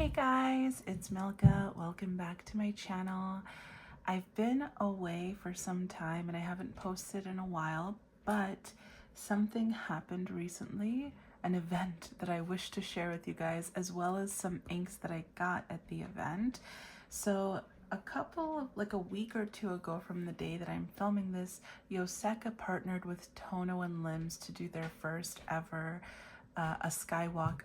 Hey guys, it's Milka. Welcome back to my channel. I've been away for some time and I haven't posted in a while, but something happened recently, an event that I wish to share with you guys, as well as some inks that I got at the event. So like a week or two ago from the day that I'm filming this, Yoseka partnered with Tono Lims to do their first ever a Skywalk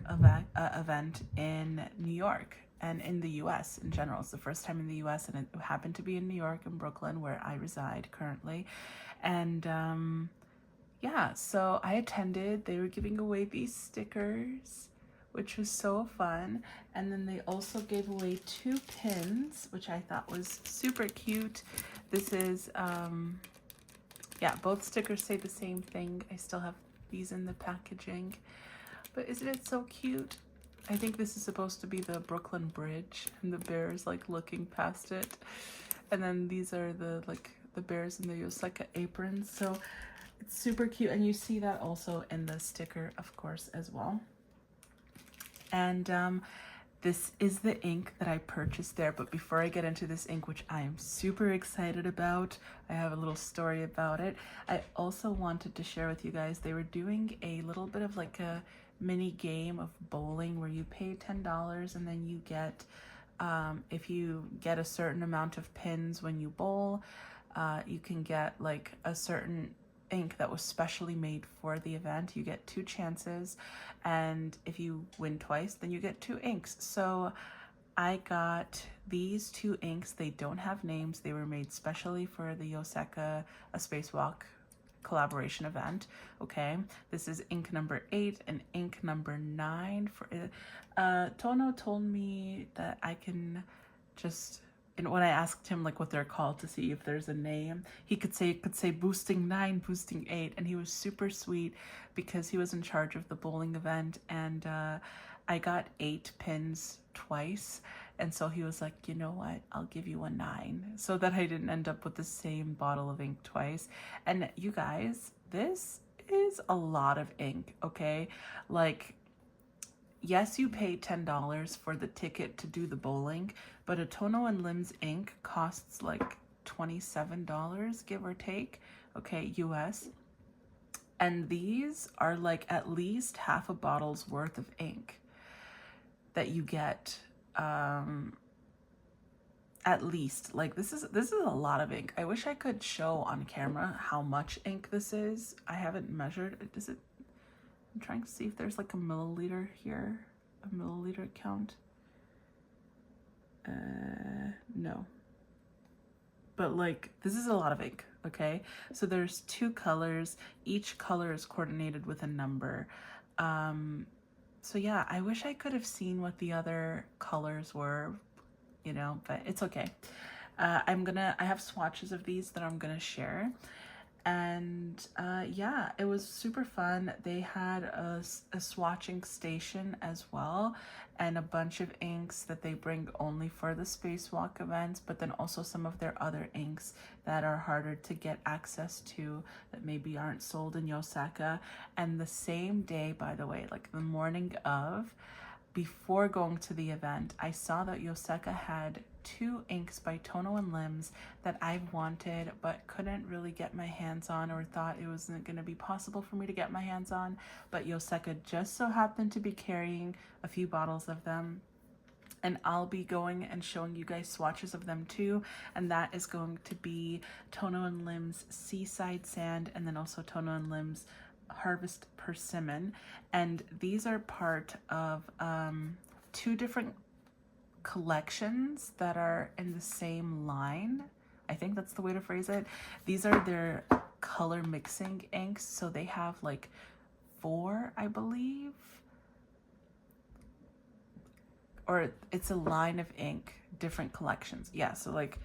event in New York and in the US in general. It's the first time in the US, and it happened to be in New York and Brooklyn, where I reside currently. And yeah, so I attended. They were giving away these stickers, which was so fun. And then they also gave away 2 pins, which I thought was super cute. This is, yeah, both stickers say the same thing. I still have these in the packaging. But isn't it so cute? I think this is supposed to be the Brooklyn Bridge, and the bears like looking past it. And then these are the bears in the Yoseka aprons. So it's super cute, and you see that also in the sticker, of course, as well. And this is the ink that I purchased there. But before I get into this ink, which I am super excited about, I have a little story about it. I also wanted to share with you guys, they were doing a little bit of like a mini game of bowling where you pay $10 and then you get, if you get a certain amount of pins when you bowl, you can get like a certain ink that was specially made for the event. You get 2 chances, and if you win twice, then you get 2 inks. So I got these 2 inks. They don't have names. They were made specially for the Yoseka a Spacewalk collaboration event. Okay, this is ink number 8 and ink number 9 for Tono told me that I can just, and when I asked him like what they're called to see if there's a name, he could say boosting 9, boosting 8, and he was super sweet because he was in charge of the bowling event. And I got 8 pins twice, and so he was like, you know what, I'll give you a 9 so that I didn't end up with the same bottle of ink twice. And you guys, this is a lot of ink, okay? Like, yes, you pay $10 for the ticket to do the bowling, but a Tono Lims ink costs like $27, give or take, okay, US. And these are like at least half a bottle's worth of ink that you get, at least. Like this is a lot of ink. I wish I could show on camera how much ink this is. I haven't measured. Does it? I'm trying to see if there's like a milliliter here, a milliliter count. No. But like, this is a lot of ink, okay? So there's 2 colors. Each color is coordinated with a number. So yeah, I wish I could have seen what the other colors were, you know, but it's okay. I have swatches of these that I'm gonna share. And yeah, it was super fun. They had a swatching station as well, and a bunch of inks that they bring only for the Spacewalk events, but then also some of their other inks that are harder to get access to, that maybe aren't sold in Yoseka. And the same day, by the way, like the morning of, before going to the event, I saw that Yoseka had 2 inks by Tono Lims that I wanted but couldn't really get my hands on, or thought it wasn't going to be possible for me to get my hands on. But Yoseka just so happened to be carrying a few bottles of them, and I'll be going and showing you guys swatches of them too. And that is going to be Tono Lims Seaside Sand, and then also Tono Lims Harvest Persimmon. And these are part of 2 different collections that are in the same line. I think that's the way to phrase it. These are their color mixing inks. So they have like 4, I believe, or it's a line of ink, different collections. Yeah, so like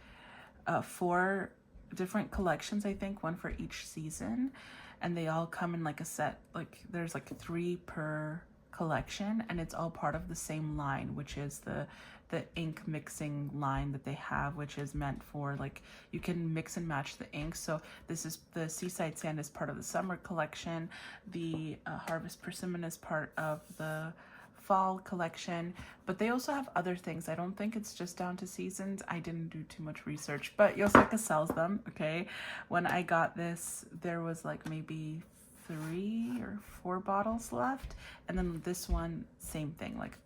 4 different collections, I think, 1 for each season. And they all come in like a set, like there's like 3 per collection, and it's all part of the same line, which is the ink mixing line that they have, which is meant for like, you can mix and match the ink. So this is the Seaside Sand is part of the summer collection. The Harvest Persimmon is part of the fall collection, but they also have other things. I don't think it's just down to seasons. I didn't do too much research, but Yoseka sells them, okay? When I got this, there was like maybe 3 or 4 bottles left, and then this one, same thing, like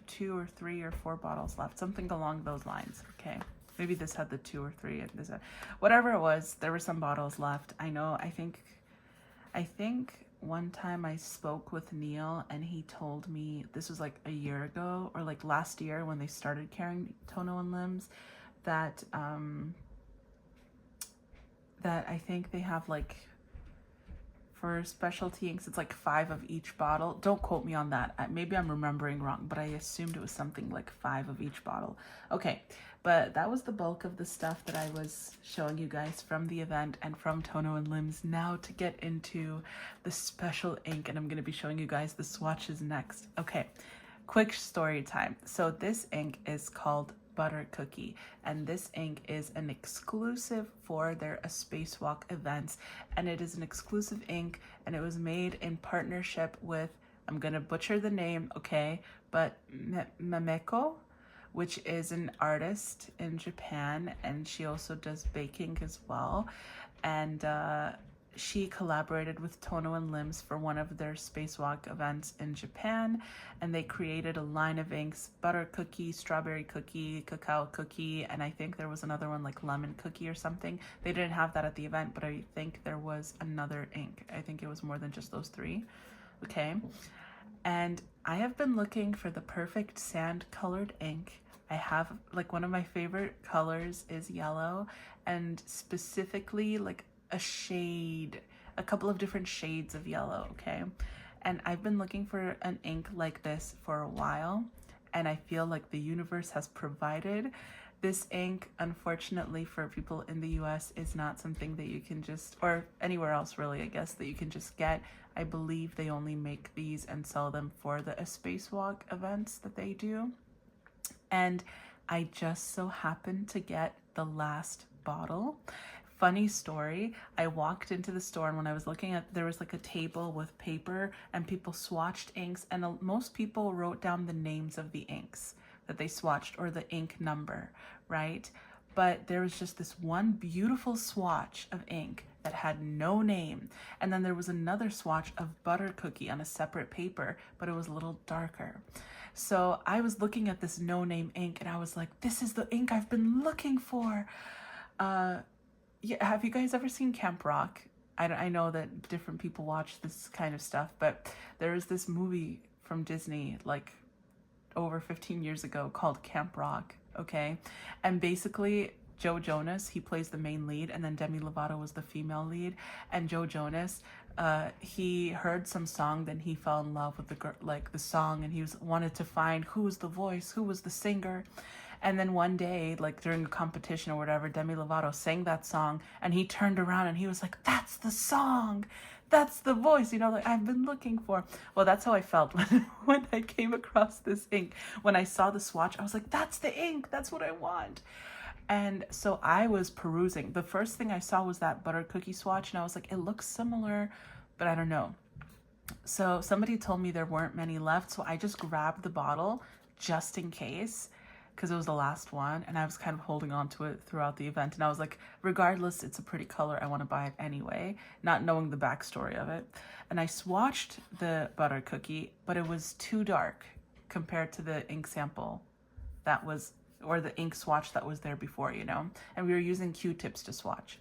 2 or 3 or 4 bottles left, something along those lines, okay? Maybe this had the 2 or 3 and this had, whatever it was, there were some bottles left. I know, I think one time I spoke with Neil and he told me, this was like a year ago or like last year when they started carrying Tono and Lims, that that I think they have like, for specialty inks, it's like 5 of each bottle. Don't quote me on that. Maybe I'm remembering wrong, but I assumed it was something like 5 of each bottle. Okay, but that was the bulk of the stuff that I was showing you guys from the event and from Tono and Lims. Now to get into the special ink, and I'm going to be showing you guys the swatches next. Okay, quick story time. So this ink is called Butter Cookie, and this ink is an exclusive for their Spacewalk events, and it is an exclusive ink, and it was made in partnership with, I'm gonna butcher the name, okay, but Mameko, which is an artist in Japan, and she also does baking as well, and she collaborated with Tono and Lims for one of their Spacewalk events in Japan, and they created a line of inks: butter cookie, strawberry cookie, cacao cookie, and I think there was another one like lemon cookie or something. They didn't have that at the event, but I think there was another ink. I think it was more than just those 3. Okay, and I have been looking for the perfect sand colored ink. I have, like, one of my favorite colors is yellow, and specifically like a couple of different shades of yellow, okay? And I've been looking for an ink like this for a while, and I feel like the universe has provided. This ink, unfortunately for people in the US, is not something that you can just, or anywhere else really, I guess, that you can just get. I believe they only make these and sell them for the Spacewalk events that they do. And I just so happened to get the last bottle. Funny story, I walked into the store, and when I was looking at, there was like a table with paper and people swatched inks, and most people wrote down the names of the inks that they swatched or the ink number, right? But there was just this one beautiful swatch of ink that had no name, and then there was another swatch of Butter Cookie on a separate paper, but it was a little darker. So I was looking at this no-name ink, and I was like, this is the ink I've been looking for. Yeah, have you guys ever seen Camp Rock? I know that different people watch this kind of stuff, but there was this movie from Disney like over 15 years ago called Camp Rock, okay? And basically Joe Jonas, he plays the main lead, and then Demi Lovato was the female lead. And Joe Jonas, he heard some song, then he fell in love with the girl, like the song, and he wanted to find who was the voice, who was the singer. And then one day, like during a competition or whatever, Demi Lovato sang that song, and he turned around and he was like, that's the song, that's the voice, you know, like I've been looking for. Well, that's how I felt when I came across this ink. When I saw the swatch, I was like, that's the ink, that's what I want. And so I was perusing. The first thing I saw was that Butter Cookie swatch, and I was like, it looks similar, but I don't know. So somebody told me there weren't many left, so I just grabbed the bottle just in case, because it was the last one, and I was kind of holding on to it throughout the event, and I was like, regardless, it's a pretty color, I want to buy it anyway, not knowing the backstory of it. And I swatched the Butter Cookie, but it was too dark compared to the ink sample that was, or the ink swatch that was there before, you know, and we were using Q-tips to swatch.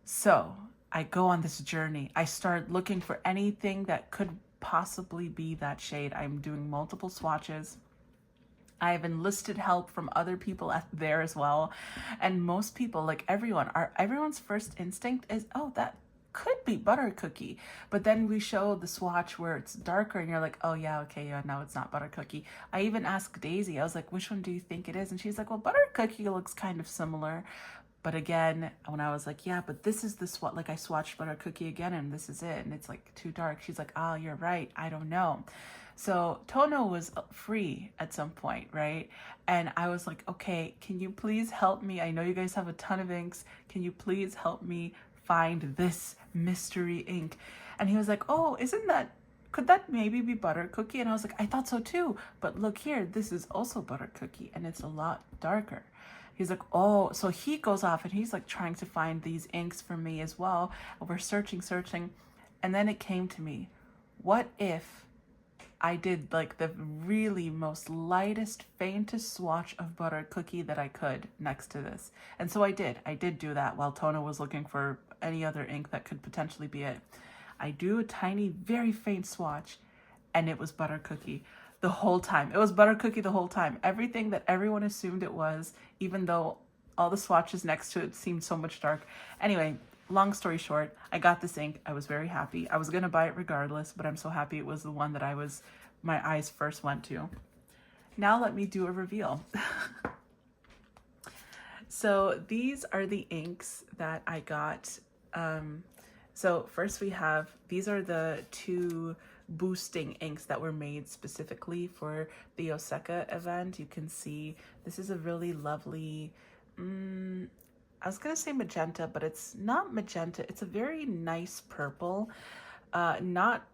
So I go on this journey. I start looking for anything that could possibly be that shade. I'm doing multiple swatches. I've enlisted help from other people there as well. And most people, like everyone's first instinct is, oh, that could be Butter Cookie. But then we show the swatch where it's darker and you're like, oh yeah, okay, yeah, no, it's not Butter Cookie. I even asked Daisy, I was like, which one do you think it is? And she's like, well, Butter Cookie looks kind of similar. But again, when I was like, yeah, but this is the swatch, like I swatched Butter Cookie again and this is it, and it's like too dark. She's like, oh, you're right, I don't know. So Tono was free at some point, right? And I was like, okay, can you please help me? I know you guys have a ton of inks. Can you please help me find this mystery ink? And he was like, oh, could that maybe be butter cookie? And I was like, I thought so too. But look here, this is also butter cookie and it's a lot darker. He's like, oh, so he goes off and he's like trying to find these inks for me as well. And we're searching. And then it came to me, what if I did like the really most lightest, faintest swatch of butter cookie that I could next to this? And so I did do that while Tono was looking for any other ink that could potentially be it. I do a tiny, very faint swatch, and it was butter cookie the whole time. It was butter cookie the whole time. Everything that everyone assumed it was, even though all the swatches next to it seemed so much dark. Anyway, long story short, I got this ink. I was very happy. I was gonna buy it regardless, but I'm so happy it was the one that my eyes first went to. Now let me do a reveal. So these are the inks that I got. So first we have, these are the 2 boosting inks that were made specifically for the Yoseka event. You can see this is a really lovely, I was gonna say magenta, but it's not magenta. It's a very nice purple, not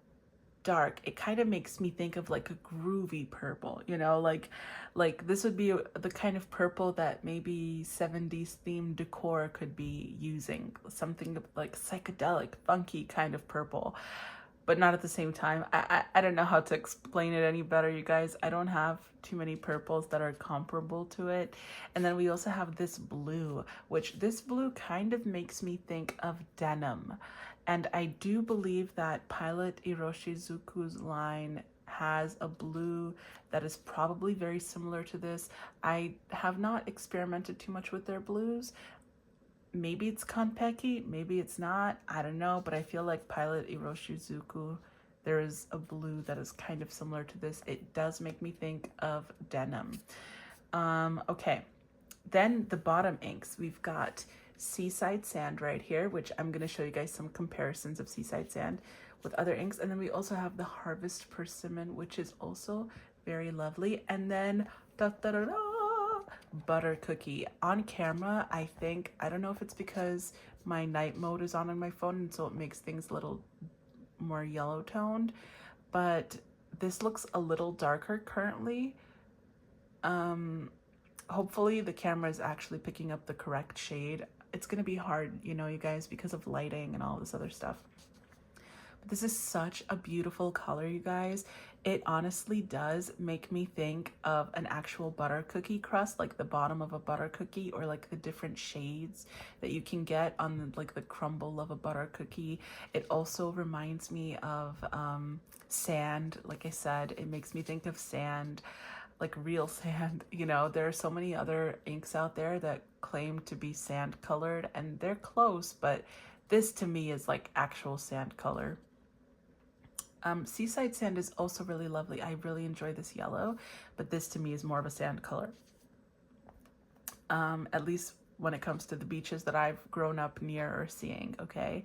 dark. It kind of makes me think of like a groovy purple, you know, like this would be the kind of purple that maybe 70s themed decor could be using, something like psychedelic, funky kind of purple, but not at the same time. I don't know how to explain it any better, you guys. I don't have too many purples that are comparable to it. And then we also have this blue, which this blue kind of makes me think of denim. And I do believe that Pilot Iroshizuku's line has a blue that is probably very similar to this. I have not experimented too much with their blues. Maybe it's Konpeki, maybe it's not, I don't know, but I feel like Pilot Iroshizuku, there is a blue that is kind of similar to this. It does make me think of denim. Okay, then the bottom inks, we've got Seaside Sand right here, which I'm going to show you guys some comparisons of Seaside Sand with other inks. And then we also have the Harvest Persimmon, which is also very lovely. And then Butter Cookie. On camera, I don't know if it's because my night mode is on my phone and so it makes things a little more yellow toned, but this looks a little darker currently. Hopefully the camera is actually picking up the correct shade. It's gonna be hard, you know, you guys, because of lighting and all this other stuff. But this is such a beautiful color, you guys. It honestly does make me think of an actual butter cookie crust, like the bottom of a butter cookie, or like the different shades that you can get on the, like the crumble of a butter cookie. It also reminds me of sand. Like I said, it makes me think of sand, like real sand. You know, there are so many other inks out there that claim to be sand colored and they're close, but this to me is like actual sand color. Seaside Sand is also really lovely. I really enjoy this yellow, but this to me is more of a sand color. At least when it comes to the beaches that I've grown up near or seeing, okay?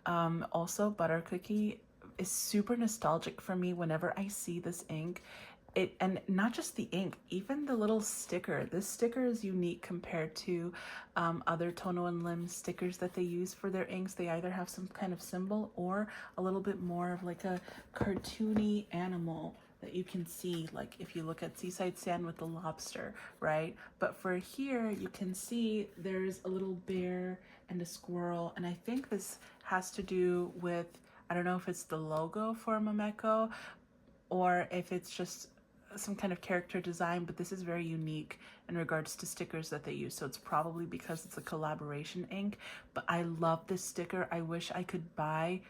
Also, Butter Cookie is super nostalgic for me whenever I see this ink. And not just the ink, even the little sticker. This sticker is unique compared to other Tono and Lims stickers that they use for their inks. They either have some kind of symbol or a little bit more of like a cartoony animal that you can see, like if you look at Seaside Sand with the lobster, right? But for here, you can see there's a little bear and a squirrel. And I think this has to do with, I don't know if it's the logo for Mameko or if it's just some kind of character design, but this is very unique in regards to stickers that they use. So it's probably because it's a collaboration ink, but I love this sticker. I wish I could buy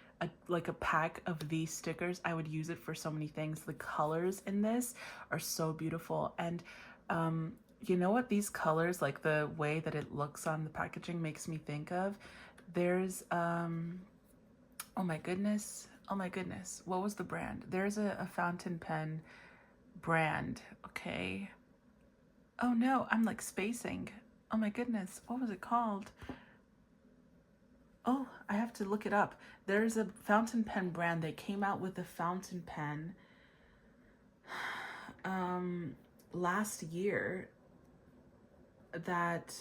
like a pack of these stickers. I would use it for so many things. The colors in this are so beautiful. And you know what these colors, like the way that it looks on the packaging makes me think of? There's, oh my goodness, what was the brand? There's a fountain pen brand, okay? Oh no, I'm like spacing. Oh my goodness, what was it called? Oh, I have to look it up. There's a fountain pen brand. They came out with a fountain pen last year that,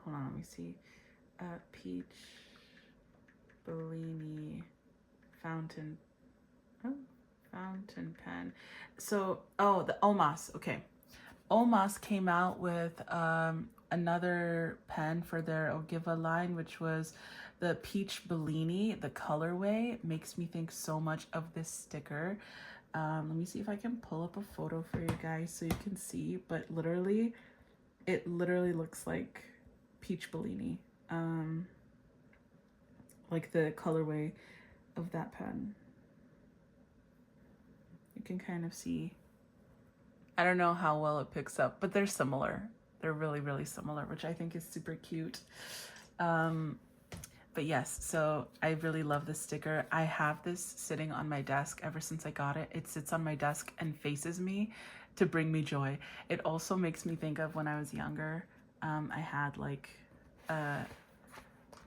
hold on, let me see. Peach Bellini fountain, oh, fountain pen. So, oh, the Omas, okay. Omas came out with another pen for their Ogiva line, which was the Peach Bellini. The colorway makes me think so much of this sticker. Let me see if I can pull up a photo for you guys so you can see, but literally, it literally looks like Peach Bellini. Like the colorway of that pen. You can kind of see. I don't know how well it picks up, but they're similar. They're really, really similar, which I think is super cute. But yes, so I really love this sticker. I have this sitting on my desk ever since I got it. It sits on my desk and faces me to bring me joy. It also makes me think of when I was younger. I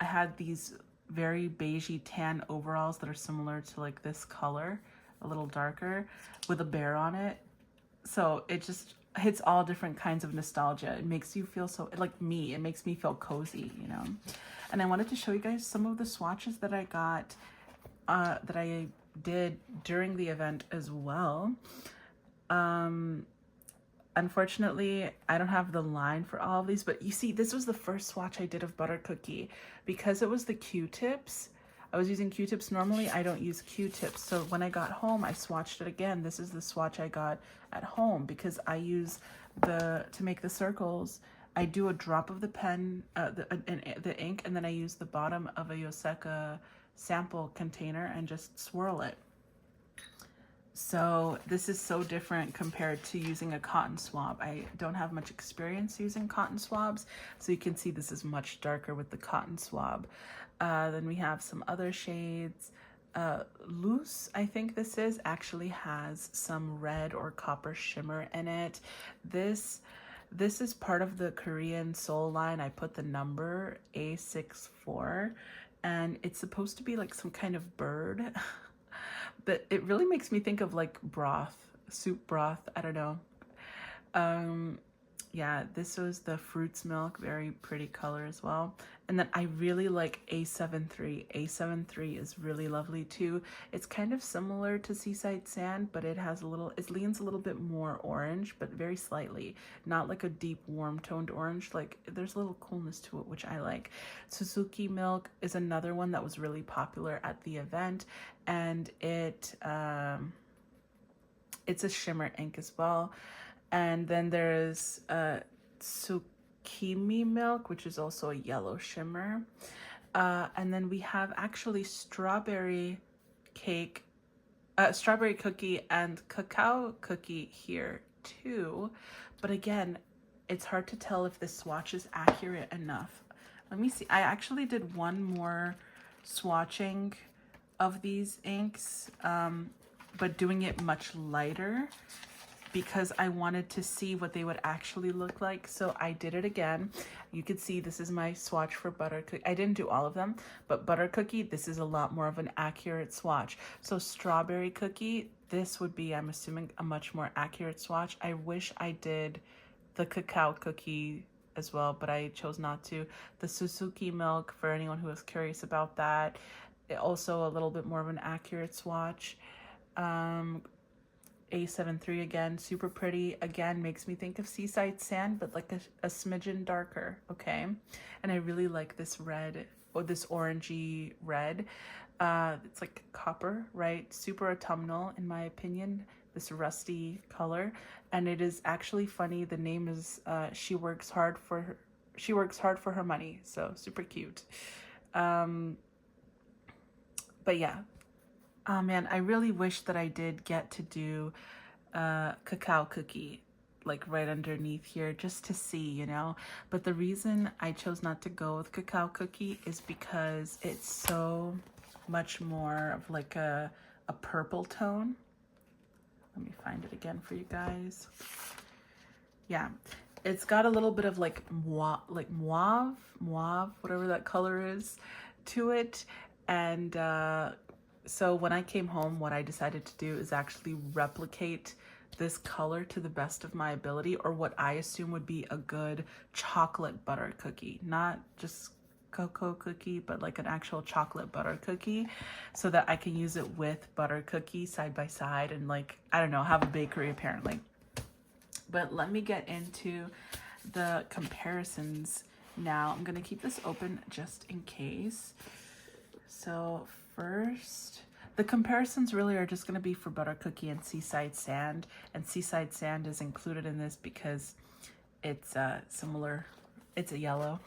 had these very beigey tan overalls that are similar to like this color, a little darker, with a bear on it. So it just hits all different kinds of nostalgia. It makes you feel so, like me, it makes me feel cozy, you know? And I wanted to show you guys some of the swatches that I got, that I did during the event as well. Unfortunately, I don't have the line for all of these, but you see, this was the first swatch I did of Butter Cookie. Because it was the Q-tips, I was using Q-tips. Normally, I don't use Q-tips. So when I got home, I swatched it again. This is the swatch I got at home because I use to make the circles, I do a drop of the pen, the ink, and then I use the bottom of a Yoseka sample container and just swirl it. So this is so different compared to using a cotton swab. I don't have much experience using cotton swabs, so you can see this is much darker with the cotton swab. Then we have some other shades. Loose, I think this is, actually has some red or copper shimmer in it. This is part of the Korean Soul line. I put the number A64, and it's supposed to be like some kind of bird. But it really makes me think of like broth, soup broth, I don't know. Yeah, this was the Fruits Milk, very pretty color as well. And then I really like A73. A73 is really lovely too. It's kind of similar to Seaside Sand, but it leans a little bit more orange, but very slightly. Not like a deep warm toned orange, like there's a little coolness to it, which I like. Suzuki Milk is another one that was really popular at the event, and it's a shimmer ink as well. And then there's Tsukimi Milk, which is also a yellow shimmer. And then we have actually strawberry cookie and cacao cookie here too. But again, it's hard to tell if this swatch is accurate enough. Let me see. I actually did one more swatching of these inks, but doing it much lighter, because I wanted to see what they would actually look like. So I did it again. You can see this is my swatch for Butter Cookie. I didn't do all of them, but Butter Cookie, this is a lot more of an accurate swatch. So Strawberry Cookie, this would be, I'm assuming, a much more accurate swatch. I wish I did the Cacao Cookie as well, but I chose not to. The Suzuki Milk, for anyone who is curious about that, also a little bit more of an accurate swatch. A73 again, super pretty. Again, makes me think of Seaside Sand, but like a smidgen darker, okay? And I really like this red, or this orangey red. It's like copper, right? Super autumnal, in my opinion, this rusty color. And it is actually funny, the name is She Works Hard for Her Money, so super cute. But yeah. Oh man, I really wish that I did get to do Cacao Cookie like right underneath here just to see, you know. But the reason I chose not to go with Cacao Cookie is because it's so much more of like a purple tone. Let me find it again for you guys. Yeah, it's got a little bit of like mauve, whatever that color is, to it. And so when I came home, what I decided to do is actually replicate this color to the best of my ability, or what I assume would be a good chocolate butter cookie, not just cocoa cookie, but like an actual chocolate butter cookie, so that I can use it with butter cookie side by side and, like, I don't know, have a bakery apparently. But let me get into the comparisons now. I'm gonna keep this open just in case. So first, the comparisons really are just going to be for butter cookie and Seaside Sand, and Seaside Sand is included in this because it's similar, it's a yellow.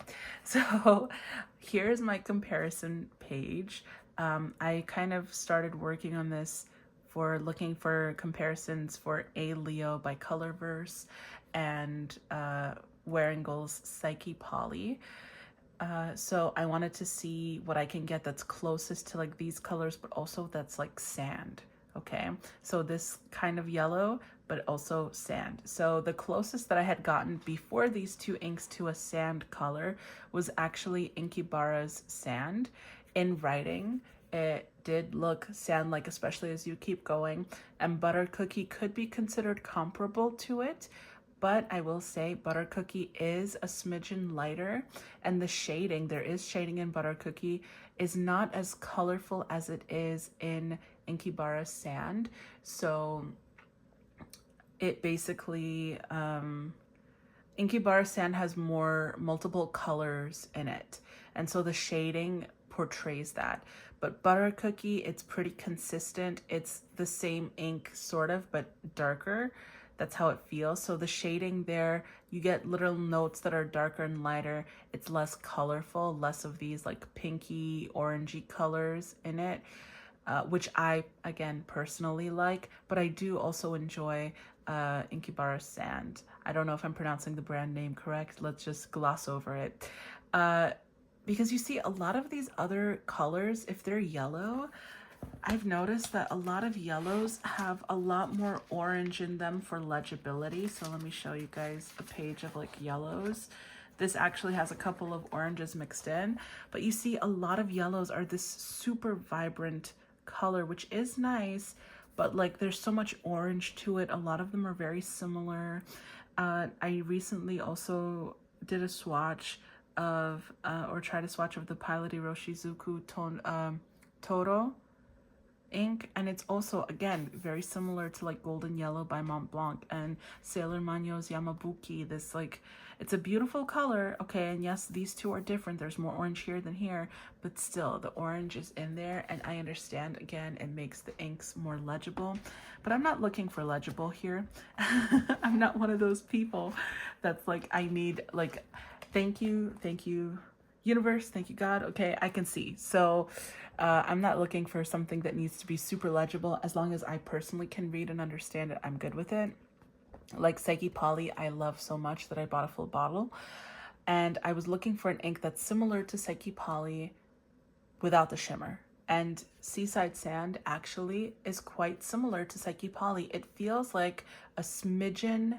So here's my comparison page. I kind of started working on this for looking for comparisons for A Leo by Colorverse and Waringel's Psyche Poly. So I wanted to see what I can get that's closest to like these colors, but also that's like sand. Okay, so this kind of yellow, but also sand. So the closest that I had gotten before these two inks to a sand color was actually Inkibara's sand. In writing, it did look sand-like, especially as you keep going, and Butter Cookie could be considered comparable to it. But I will say Butter Cookie is a smidgen lighter, and the shading, there is shading in Butter Cookie, is not as colorful as it is in Inkibara Sand. So it basically, Inkibara Sand has multiple colors in it. And so the shading portrays that. But Butter Cookie, it's pretty consistent. It's the same ink sort of, but darker. That's how it feels. So the shading there, you get little notes that are darker and lighter. It's less colorful, less of these like pinky, orangey colors in it, which I, again, personally like. But I do also enjoy Inkibara Sand. I don't know if I'm pronouncing the brand name correct. Let's just gloss over it. Because you see a lot of these other colors, if they're yellow, I've noticed that a lot of yellows have a lot more orange in them for legibility. So let me show you guys a page of like yellows. This actually has a couple of oranges mixed in, but you see a lot of yellows are this super vibrant color, which is nice, but like there's so much orange to it. A lot of them are very similar. I recently also did a swatch of, or tried a swatch of the Pilot Iroshizuku Toro ink, and it's also, again, very similar to like Golden Yellow by Mont Blanc and Sailor Manyo's Yamabuki. This, like, it's a beautiful color, okay, and yes, these two are different. There's more orange here than here, but still the orange is in there, and I understand, again, it makes the inks more legible, but I'm not looking for legible here. I'm not one of those people that's like, I need, like, thank you universe, thank you God, okay, I can see. So I'm not looking for something that needs to be super legible. As long as I personally can read and understand it, I'm good with it. Like Psyche Poly, I love so much that I bought a full bottle, and I was looking for an ink that's similar to Psyche Poly without the shimmer. And Seaside Sand actually is quite similar to Psyche Poly. It feels like a smidgen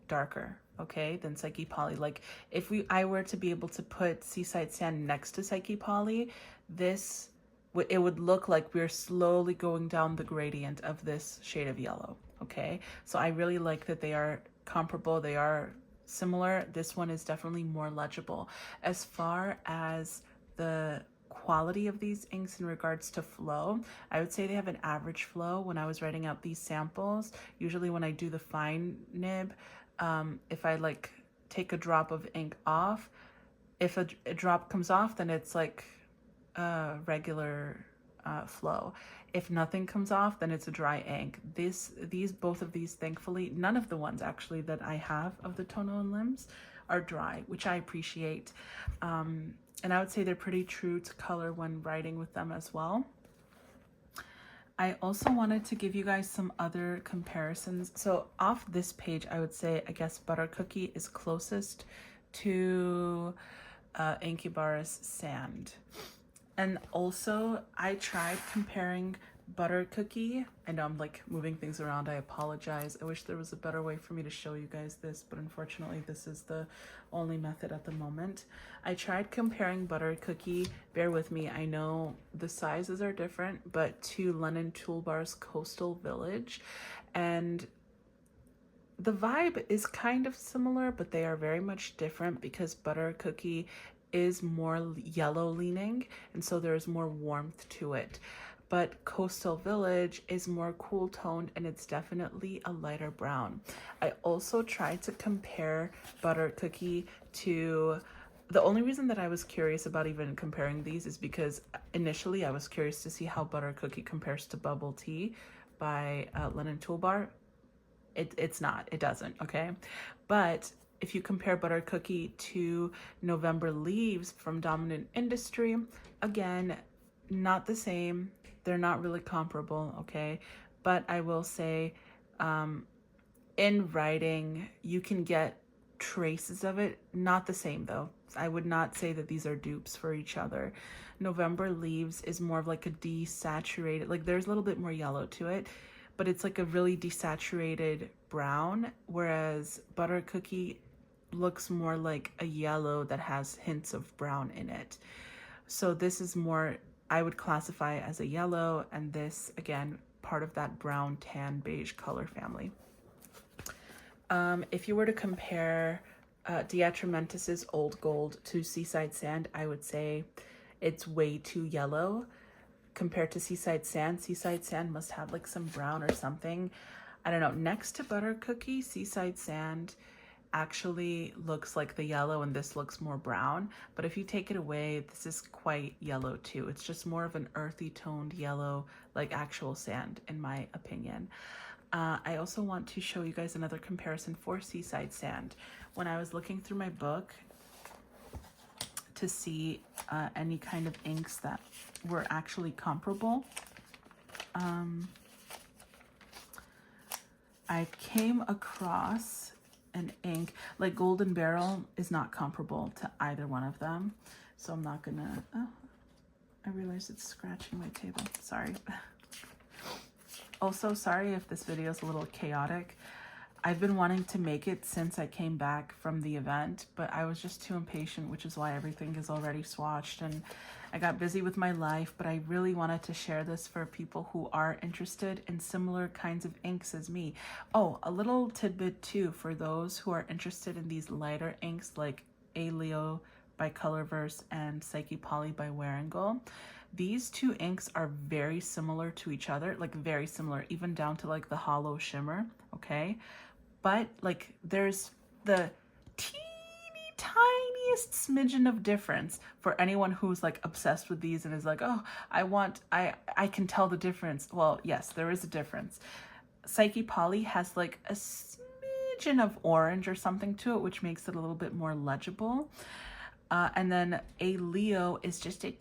darker, okay, than Psyche Poly. Like if I were to be able to put Seaside Sand next to Psyche Poly, it would look like we're slowly going down the gradient of this shade of yellow, okay? So I really like that they are comparable, they are similar. This one is definitely more legible. As far as the quality of these inks in regards to flow, I would say they have an average flow. When I was writing out these samples, usually when I do the fine nib, if I like take a drop of ink off, if a drop comes off, then it's like a regular flow. If nothing comes off, then it's a dry ink. Both of these, thankfully, none of the ones actually that I have of the Tono Lims are dry, which I appreciate. And I would say they're pretty true to color when writing with them as well. I also wanted to give you guys some other comparisons. So off this page, I would say, I guess Butter Cookie is closest to Inkibara's Sand. And also, I tried comparing Butter Cookie. I know I'm like moving things around. I apologize. I wish there was a better way for me to show you guys this, but unfortunately, this is the only method at the moment. I tried comparing Butter Cookie. Bear with me. I know the sizes are different, but to Lennon Toolbar's Coastal Village. And the vibe is kind of similar, but they are very much different because Butter Cookie is more yellow leaning, and so there's more warmth to it. But Coastal Village is more cool toned, and it's definitely a lighter brown. I also tried to compare Butter Cookie to, the only reason that I was curious about even comparing these is because initially I was curious to see how Butter Cookie compares to Bubble Tea by Lennon Toolbar. It's not, it doesn't, okay? But if you compare Butter Cookie to November Leaves from Dominant Industry, again, not the same. They're not really comparable, okay? But I will say, in writing, you can get traces of it. Not the same, though. I would not say that these are dupes for each other. November Leaves is more of like a desaturated, like there's a little bit more yellow to it, but it's like a really desaturated brown, whereas Butter Cookie looks more like a yellow that has hints of brown in it. So this is more, I would classify as a yellow, and this, again, part of that brown, tan, beige color family. If you were to compare Diatramentis's Old Gold to Seaside Sand, I would say it's way too yellow compared to Seaside Sand. Seaside Sand must have like some brown or something. I don't know. Next to Butter Cookie, Seaside Sand actually looks like the yellow, and this looks more brown. But if you take it away, this is quite yellow too. It's just more of an earthy toned yellow, like actual sand, in my opinion. I also want to show you guys another comparison for Seaside Sand. When I was looking through my book to see any kind of inks that were actually comparable, I came across an ink, like Golden Barrel is not comparable to either one of them. So I'm not gonna, oh, I realized it's scratching my table, sorry. Also, sorry if this video is a little chaotic. I've been wanting to make it since I came back from the event, but I was just too impatient, which is why everything is already swatched, and I got busy with my life. But I really wanted to share this for people who are interested in similar kinds of inks as me. Oh, a little tidbit too for those who are interested in these lighter inks like A Leo by Colorverse and Psyche Poly by Wearingeul. These two inks are very similar to each other, like very similar, even down to like the hollow shimmer, okay? But like there's the teeny tiniest smidgen of difference for anyone who's like obsessed with these and is like, oh, I can tell the difference. Well, yes, there is a difference. Psyche Poly has like a smidgen of orange or something to it, which makes it a little bit more legible. And then A Leo is just a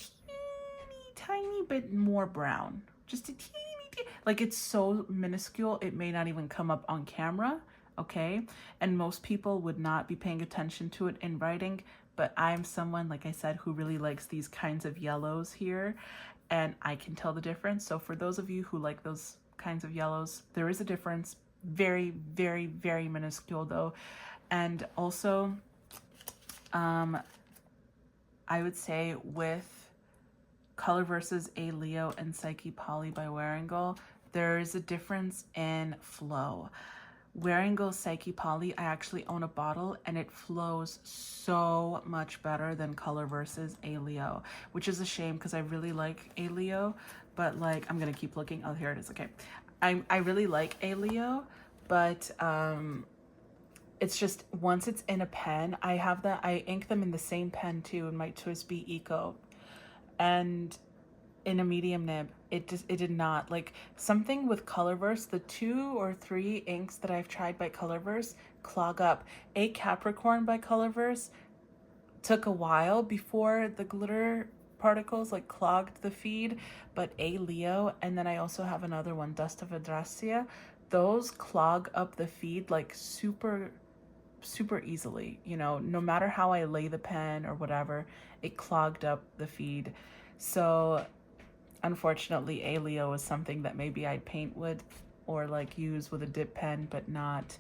tiny bit more brown, just a teeny, like it's so minuscule it may not even come up on camera, okay? And most people would not be paying attention to it in writing, but I'm someone, like I said, who really likes these kinds of yellows here, and I can tell the difference. So for those of you who like those kinds of yellows, there is a difference, very, very, very minuscule though. And also I would say with Colorverse's A Leo and Psyche Poly by Wearingeul, there is a difference in flow. Wearingeul's Psyche Poly, I actually own a bottle, and it flows so much better than Colorverse's A Leo, which is a shame because I really like A Leo, but like, I'm gonna keep looking. Oh, here it is, okay. I really like A Leo, but it's just once it's in a pen, I ink them in the same pen too, in my Twist Bee Eco, and in a medium nib, it did not, like something with Colorverse, the 2 or 3 inks that I've tried by Colorverse clog up. A Capricorn by Colorverse took a while before the glitter particles like clogged the feed, but A Leo, and then I also have another one, Dust of Adrastia, those clog up the feed like super easily, you know, no matter how I lay the pen or whatever, it clogged up the feed. So unfortunately, A Leo is something that maybe I'd paint with or like use with a dip pen, but not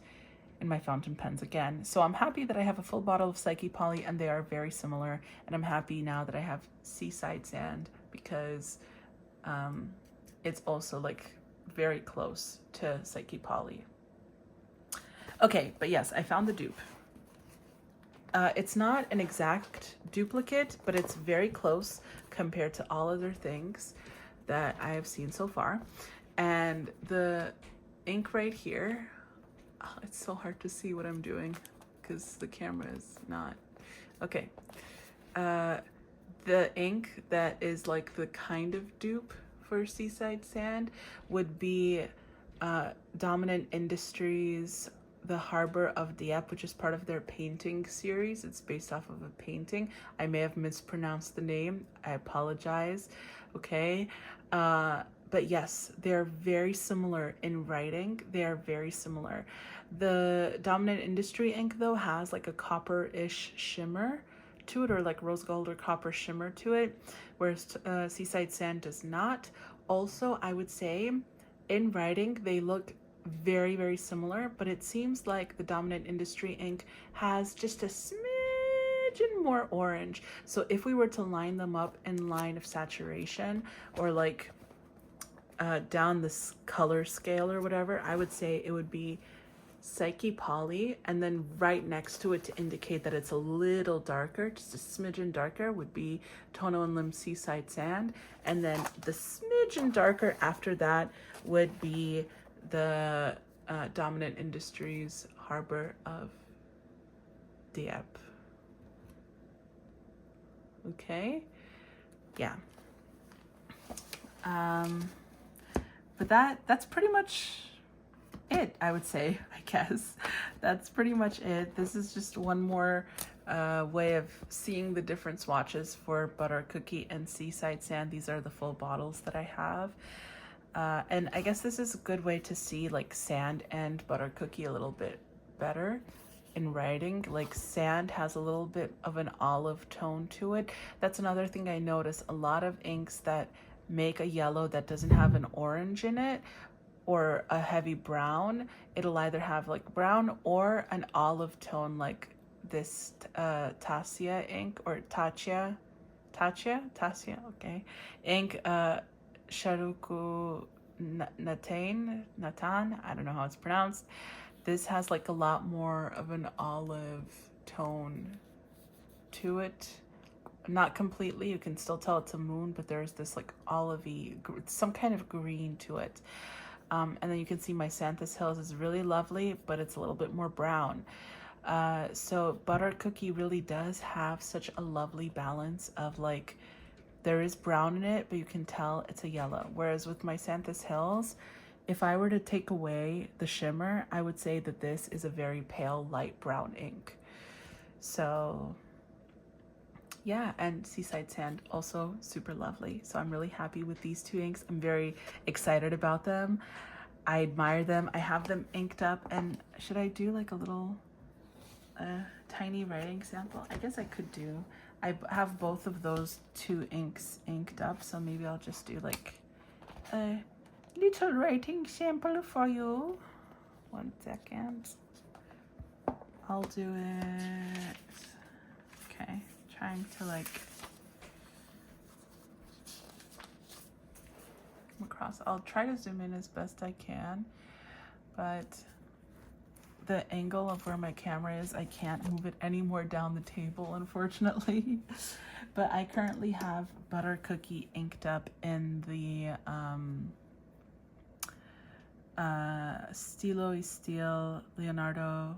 in my fountain pens again. So I'm happy that I have a full bottle of Psyche Poly, and they are very similar. And I'm happy now that I have Seaside Sand because it's also like very close to Psyche Poly. Okay, but yes, I found the dupe. It's not an exact duplicate, but it's very close compared to all other things that I have seen so far. And the ink right here, oh, it's so hard to see what I'm doing because the camera is not okay. The ink that is like the kind of dupe for Seaside Sand would be Dominant Industries, The Harbor of Dieppe, which is part of their painting series. It's based off of a painting. I may have mispronounced the name. I apologize. Okay. But yes, they're very similar in writing. They are very similar. The Dominant Industry ink, though, has like a copper-ish shimmer to it, or like rose gold or copper shimmer to it, whereas Seaside Sand does not. Also, I would say in writing, they look very, very similar, but it seems like the Dominant Industry ink has just a smidgen more orange. So if we were to line them up in line of saturation, or like down this color scale or whatever, I would say it would be Psyche Poly, and then right next to it to indicate that it's a little darker, just a smidgen darker, would be Tono Lims Seaside Sand, and then the smidgen darker after that would be the Dominant Industries Harbor of Dieppe. Okay, yeah. But that's pretty much it, I would say. I guess that's pretty much it. This is just one more way of seeing the different swatches for Butter Cookie and Seaside Sand. These are the full bottles that I have, and I guess this is a good way to see like Sand and Butter Cookie a little bit better in writing. Like Sand has a little bit of an olive tone to it. That's another thing I notice. A lot of inks that make a yellow that doesn't have an orange in it, or a heavy brown, it'll either have like brown or an olive tone, like this Tassia ink, or Tassia, okay, ink, Sharuku Natan, I don't know how it's pronounced. This has like a lot more of an olive tone to it. Not completely, you can still tell it's a moon, but there's this like olivey, some kind of green to it. And then you can see my Santa's Hills is really lovely, but it's a little bit more brown. So Butter Cookie really does have such a lovely balance of like, there is brown in it, but you can tell it's a yellow. Whereas with my Santa's Hills, if I were to take away the shimmer, I would say that this is a very pale light brown ink. So yeah, and Seaside Sand also super lovely. So I'm really happy with these two inks. I'm very excited about them. I admire them. I have them inked up, and should I do like a little tiny writing sample? I guess I could do. I have both of those two inks inked up, so maybe I'll just do like a little writing sample for you. 1 second. I'll do it. Okay. Trying to like come across. I'll try to zoom in as best I can, but the angle of where my camera is, I can't move it any more down the table, unfortunately. But I currently have Butter Cookie inked up in the Stilo e Steel Leonardo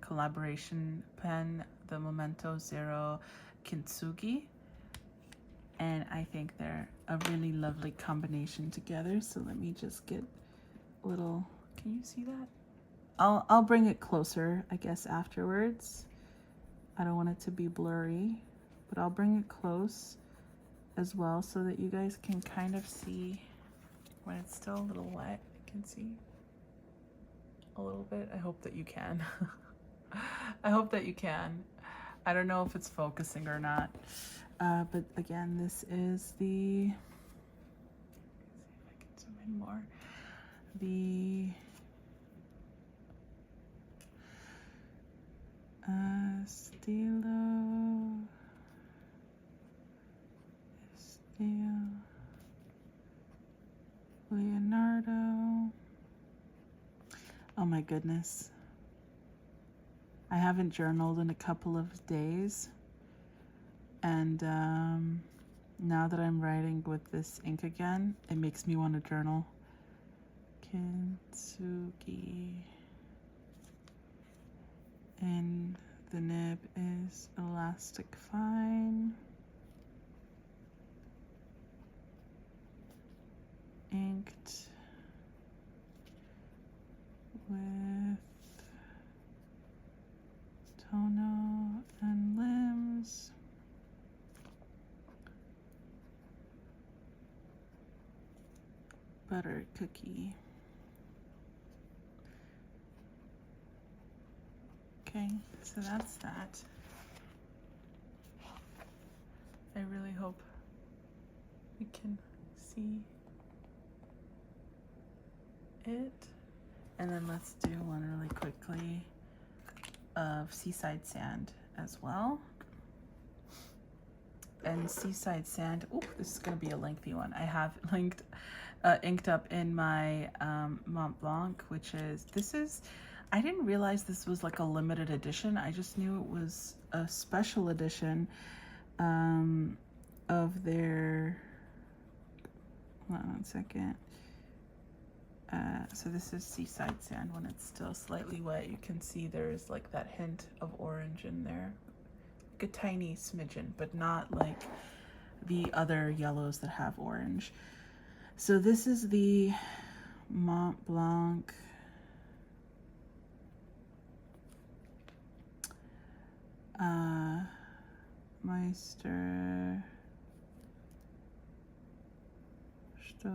collaboration pen, the Momento Zero Kintsugi, and I think they're a really lovely combination together. So let me just get a little, can you see that? I'll bring it closer, I guess, afterwards. I don't want it to be blurry, but I'll bring it close as well so that you guys can kind of see when it's still a little wet. I can see a little bit. I hope that you can. I hope that you can. I don't know if it's focusing or not, but again, this is the, let's see if I can zoom in more, the Stilo Leonardo. Oh my goodness. I haven't journaled in a couple of days, and now that I'm writing with this ink again, it makes me want to journal. Kintsugi. And the nib is elastic fine. Inked with Tono and Lims. Butter cookie. Okay, so that's that. I really hope we can see it. And then let's do one really quickly of Seaside Sand as well. And Seaside Sand, oh, this is gonna be a lengthy one. I have inked up in my Mont Blanc, which is, I didn't realize this was like a limited edition. I just knew it was a special edition of their, hold on 1 second. So this is Seaside Sand when it's still slightly wet. You can see there's like that hint of orange in there. Like a tiny smidgen, but not like the other yellows that have orange. So this is the Mont Blanc Meister Stock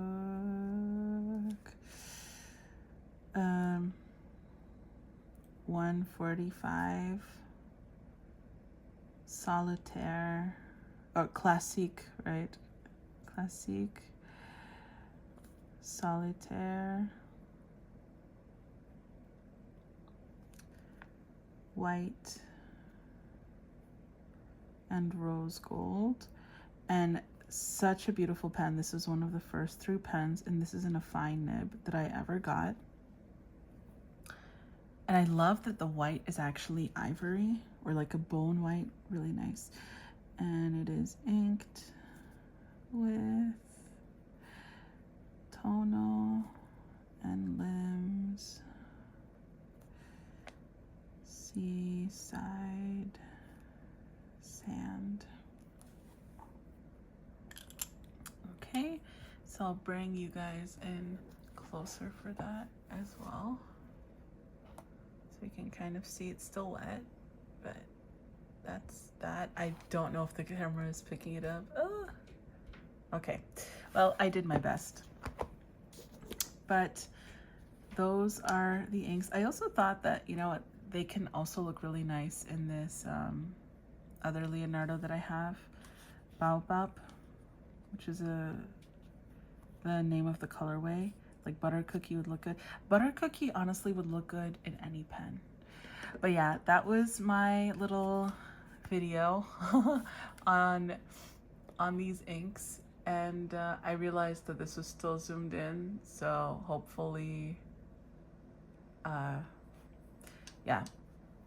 145 Solitaire, or Classique, right? Classique Solitaire, white and rose gold. And such a beautiful pen. This is one of the first 3 pens, and this is in a fine nib that I ever got. And I love that the white is actually ivory, or like a bone white, really nice. And it is inked with Tono and Lims, Seaside Sand. Okay, so I'll bring you guys in closer for that as well. So we can kind of see it's still wet, but that's that. I don't know if the camera is picking it up. Oh. Okay, well, I did my best. But those are the inks. I also thought that, you know, they can also look really nice in this other Leonardo that I have, Baobab, which is the name of the colorway. Like butter cookie would look good. Butter cookie honestly would look good in any pen. But yeah, that was my little video on these inks. And I realized that this was still zoomed in, so hopefully, yeah,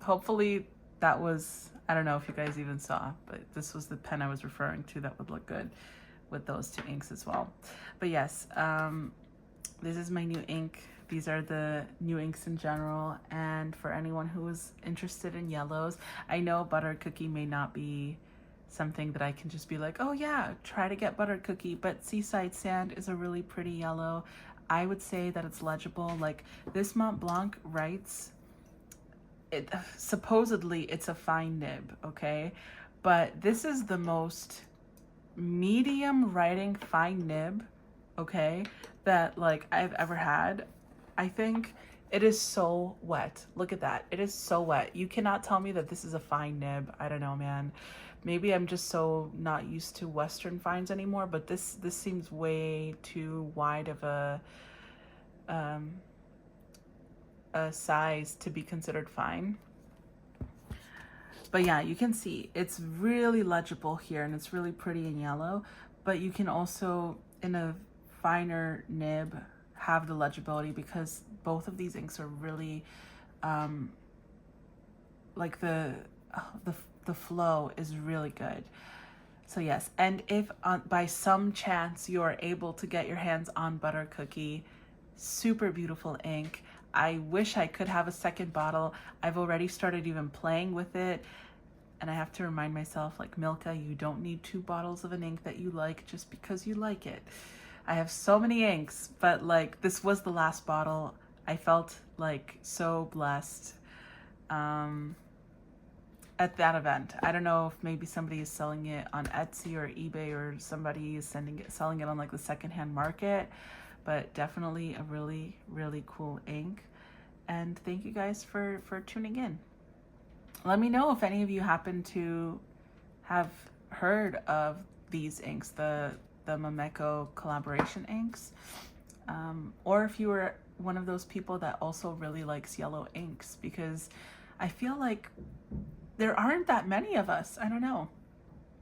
hopefully that was, I don't know if you guys even saw, but this was the pen I was referring to that would look good with those 2 inks as well. But yes, this is my new ink. These are the new inks in general, and for anyone who is interested in yellows, I know butter cookie may not be something that I can just be like, oh yeah, try to get butter cookie, but Seaside Sand is a really pretty yellow. I would say that it's legible. Like this Mont Blanc writes, it supposedly it's a fine nib, okay? But this is the most medium writing fine nib, okay, that like I've ever had. I think it is so wet. Look at that. It is so wet. You cannot tell me that this is a fine nib. I don't know, man. Maybe I'm just so not used to Western fines anymore, but this seems way too wide of a size to be considered fine. But yeah, you can see it's really legible here, and it's really pretty in yellow, but you can also, in a finer nib, have the legibility because both of these inks are really like the flow is really good. So yes, and if by some chance you're able to get your hands on Butter Cookie, super beautiful ink. I wish I could have a second bottle. I've already started even playing with it. And I have to remind myself, like, Milka, you don't need 2 bottles of an ink that you like just because you like it. I have so many inks, but like this was the last bottle. I felt like so blessed at that event. I don't know if maybe somebody is selling it on Etsy or eBay, or somebody is selling it on like the secondhand market, but definitely a really, really cool ink. And thank you guys for tuning in. Let me know if any of you happen to have heard of these inks, the Mameko collaboration inks, or if you were one of those people that also really likes yellow inks, because I feel like there aren't that many of us. I don't know.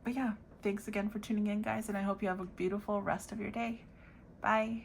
But yeah, thanks again for tuning in, guys, and I hope you have a beautiful rest of your day. Bye.